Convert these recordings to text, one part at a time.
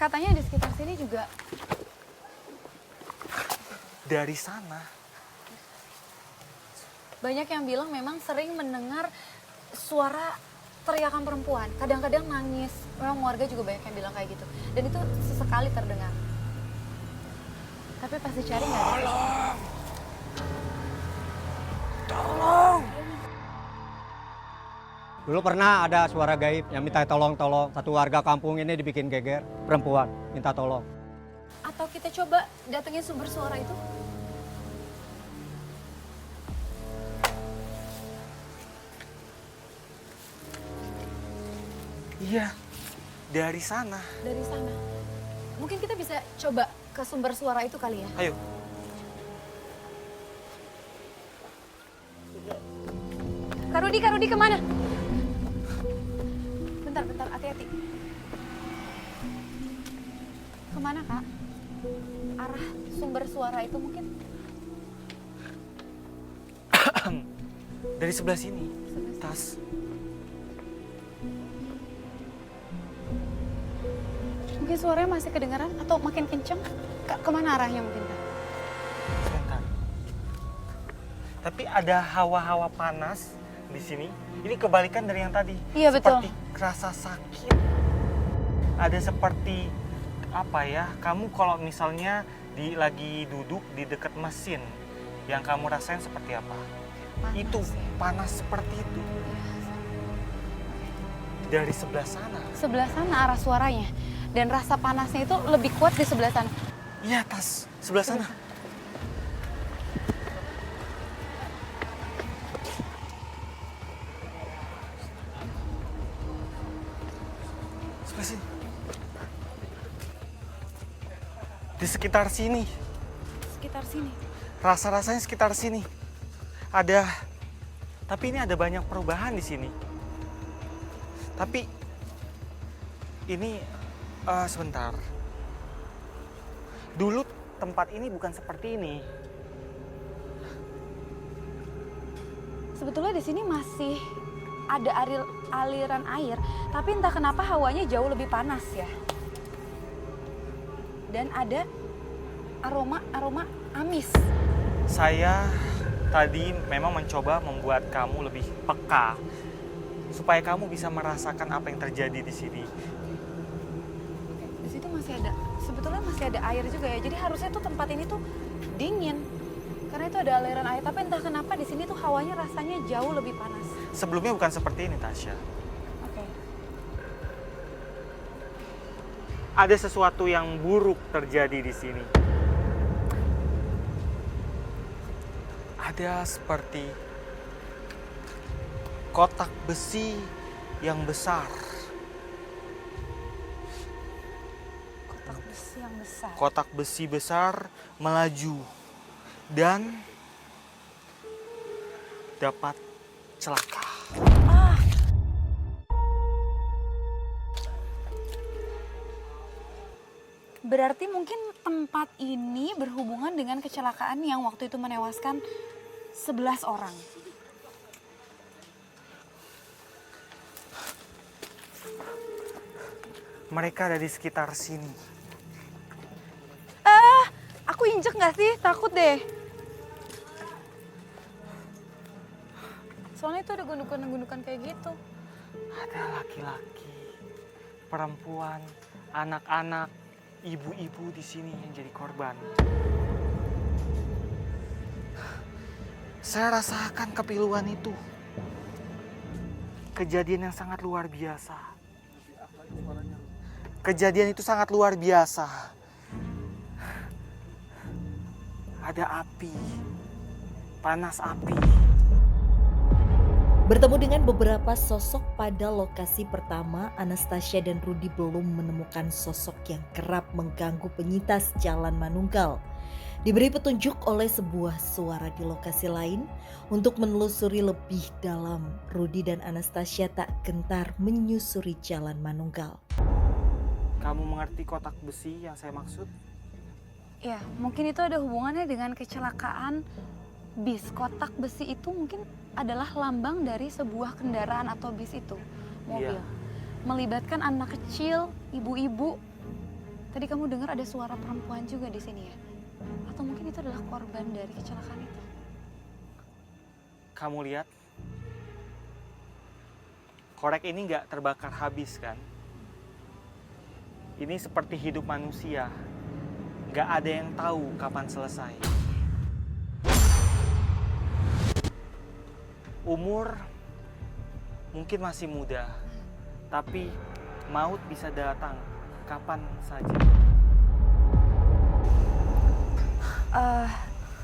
katanya di sekitar sini juga. Dari sana. Banyak yang bilang memang sering mendengar suara teriakan perempuan. Kadang-kadang nangis. Memang warga juga banyak yang bilang kayak gitu. Dan itu sesekali terdengar. Tapi pas dicari nggak ada. Tolong! Dulu pernah ada suara gaib yang minta tolong-tolong. Satu warga kampung ini dibikin geger, perempuan minta tolong. Atau kita coba datengin sumber suara itu? Iya, dari sana. Dari sana. Mungkin kita bisa coba ke sumber suara itu kali ya? Ayo. Kak Rudi kemana? Bentar, hati-hati. Kemana, Kak? Arah sumber suara itu mungkin? Dari sebelah sini. Tas. Mungkin suaranya masih kedengaran atau makin kenceng? Kak, kemana arahnya mungkin, Kak? Sebentar. Tapi ada hawa-hawa panas di sini. Ini kebalikan dari yang tadi. Iya, betul. Seperti rasa sakit. Ada seperti apa ya? Kamu kalau misalnya lagi duduk di dekat mesin, yang kamu rasain seperti apa? Panas, Itu ya. panas seperti itu. Dari sebelah sana. Sebelah sana arah suaranya. Dan rasa panasnya itu lebih kuat di sebelah sana. Iya, Tas. Sebelah sana. Sebelah sini. Di sekitar sini. Sekitar sini. Rasa-rasanya sekitar sini. Ada, tapi ini ada banyak perubahan di sini. Tapi ini sebentar. Dulu tempat ini bukan seperti ini. Sebetulnya di sini masih ada aliran air, tapi entah kenapa hawanya jauh lebih panas ya. Dan ada aroma amis. Saya tadi memang mencoba membuat kamu lebih peka supaya kamu bisa merasakan apa yang terjadi di sini. Di situ sebetulnya masih ada air juga ya. Jadi harusnya tuh tempat ini tuh dingin. Karena itu ada aliran air, tapi entah kenapa di sini tuh hawanya rasanya jauh lebih panas. Sebelumnya bukan seperti ini, Tasya. Oke. Ada sesuatu yang buruk terjadi di sini. Ada seperti kotak besi yang besar. Kotak besi yang besar. Kotak besi besar melaju dan dapat celaka. Berarti mungkin tempat ini berhubungan dengan kecelakaan yang waktu itu menewaskan 11 orang. Mereka ada di sekitar sini. Aku injek nggak sih? Takut deh. Soalnya itu ada gundukan-gundukan kayak gitu. Ada laki-laki, perempuan, anak-anak, ibu-ibu di sini yang jadi korban. Saya rasakan kepiluan itu. Kejadian yang sangat luar biasa. Kejadian itu sangat luar biasa. Ada api, panas api. Bertemu dengan beberapa sosok pada lokasi pertama, Anastasia dan Rudi belum menemukan sosok yang kerap mengganggu penyintas Jalan Manunggal. Diberi petunjuk oleh sebuah suara di lokasi lain untuk menelusuri lebih dalam. Rudi dan Anastasia tak gentar menyusuri Jalan Manunggal. Kamu mengerti kotak besi yang saya maksud? Ya, mungkin itu ada hubungannya dengan kecelakaan bis. Kotak besi itu mungkin adalah lambang dari sebuah kendaraan atau bis itu, mobil. Iya. Melibatkan anak kecil, ibu-ibu, Tadi kamu dengar ada suara perempuan juga di sini ya? Atau mungkin itu adalah korban dari kecelakaan itu? Kamu lihat, korek ini nggak terbakar habis kan? Ini seperti hidup manusia, nggak ada yang tahu kapan selesai. Umur mungkin masih muda, tapi maut bisa datang kapan saja.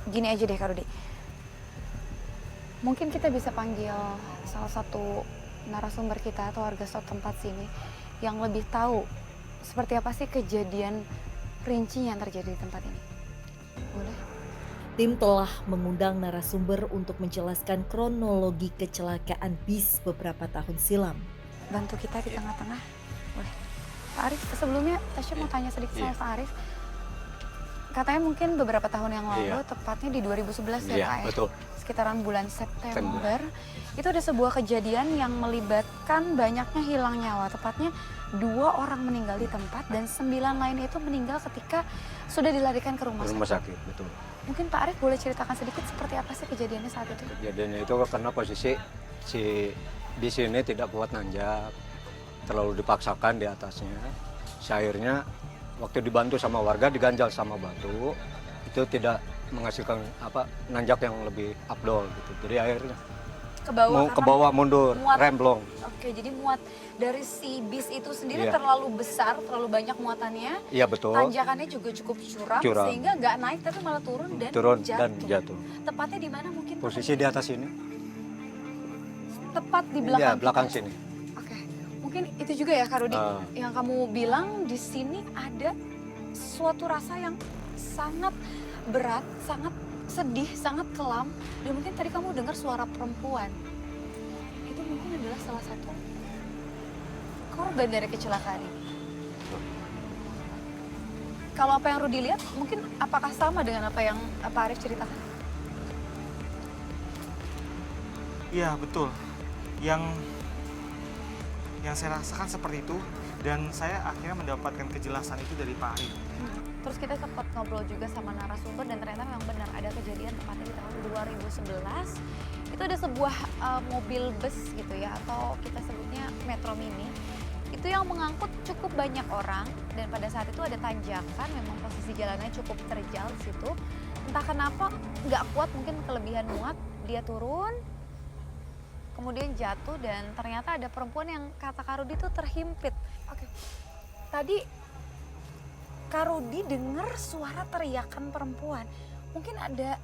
Gini aja deh Kak Rudi. Mungkin kita bisa panggil salah satu narasumber kita atau warga setempat sini yang lebih tahu seperti apa sih kejadian rinci yang terjadi di tempat ini. Boleh? Tim telah mengundang narasumber untuk menjelaskan kronologi kecelakaan bis beberapa tahun silam. Bantu kita di tengah-tengah. Boleh. Pak Arif, sebelumnya Tasya mau tanya sedikit sama Pak Arif. Katanya mungkin beberapa tahun yang lalu, tepatnya di 2011 ya Pak ya? Betul. Sekitaran bulan September, itu ada sebuah kejadian yang melibatkan banyaknya hilang nyawa. Tepatnya 2 orang meninggal di tempat dan 9 lain itu meninggal ketika sudah dilarikan ke rumah Rumah sakit. sakit, betul. Mungkin Pak Arif boleh ceritakan sedikit seperti apa sih kejadiannya saat itu? Kejadiannya itu karena posisi si bis ini tidak kuat nanjak, terlalu dipaksakan di atasnya. Akhirnya waktu dibantu sama warga diganjal sama batu, itu tidak menghasilkan nanjak yang lebih afdol gitu. Jadi akhirnya mau ke bawah mundur, muat. remblong. Oke, jadi muat dari si bis itu sendiri Iya. terlalu besar, terlalu banyak muatannya. Iya betul. Tanjakannya juga cukup curam, Curam. sehingga nggak naik tapi malah turun dan Dan jatuh. Tepatnya di mana mungkin? Posisi di atas ini. Tepat di belakang. Iya, kita. belakang sini. Oke, mungkin itu juga ya Kak Rudi, Ah. yang kamu bilang di sini ada suatu rasa yang sangat berat, sangat sedih, sangat kelam, dan mungkin tadi kamu dengar suara perempuan. Itu mungkin adalah salah satu korban dari kecelakaan ini. Kalau apa yang Rudi lihat, mungkin apakah sama dengan apa yang Pak Arif ceritakan? Iya betul, yang saya rasakan seperti itu, dan saya akhirnya mendapatkan kejelasan itu dari Pak Arif. Terus kita sempat ngobrol juga sama narasumber dan ternyata memang benar ada kejadian tepatnya di tahun 2011. Itu ada sebuah mobil bus gitu ya, atau kita sebutnya Metro Mini. Itu yang mengangkut cukup banyak orang dan pada saat itu ada tanjakan, memang posisi jalannya cukup terjal di situ. Entah kenapa nggak kuat, mungkin kelebihan muat, dia turun, kemudian jatuh dan ternyata ada perempuan yang kata Kak Rudi itu terhimpit. Oke, tadi Kak Rudi dengar suara teriakan perempuan. Mungkin ada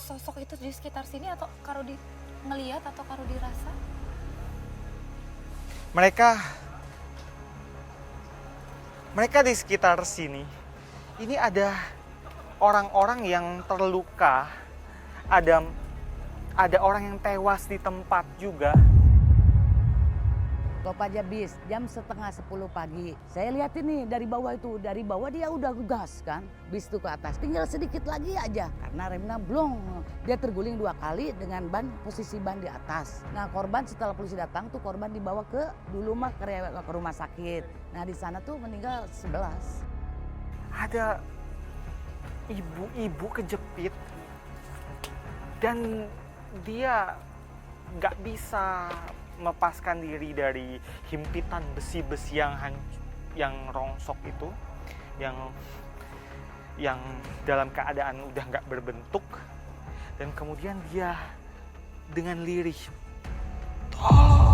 sosok itu di sekitar sini atau Kak Rudi ngeliat atau Kak Rudi rasa? Mereka di sekitar sini, ini ada orang-orang yang terluka, ada orang yang tewas di tempat juga. Kopaja bis jam setengah 10 pagi. Saya lihat ini dari bawah itu, dari bawah dia udah gas kan, bis itu ke atas. Tinggal sedikit lagi aja karena remnya blong. Dia terguling 2 kali dengan posisi ban di atas. Nah korban setelah polisi datang tuh korban dibawa ke rumah sakit. Nah di sana tuh meninggal 11. Ada ibu-ibu kejepit dan dia nggak bisa melepaskan diri dari himpitan besi-besi yang rongsok itu, yang dalam keadaan udah nggak berbentuk, dan kemudian dia dengan lirih, "Tolong!"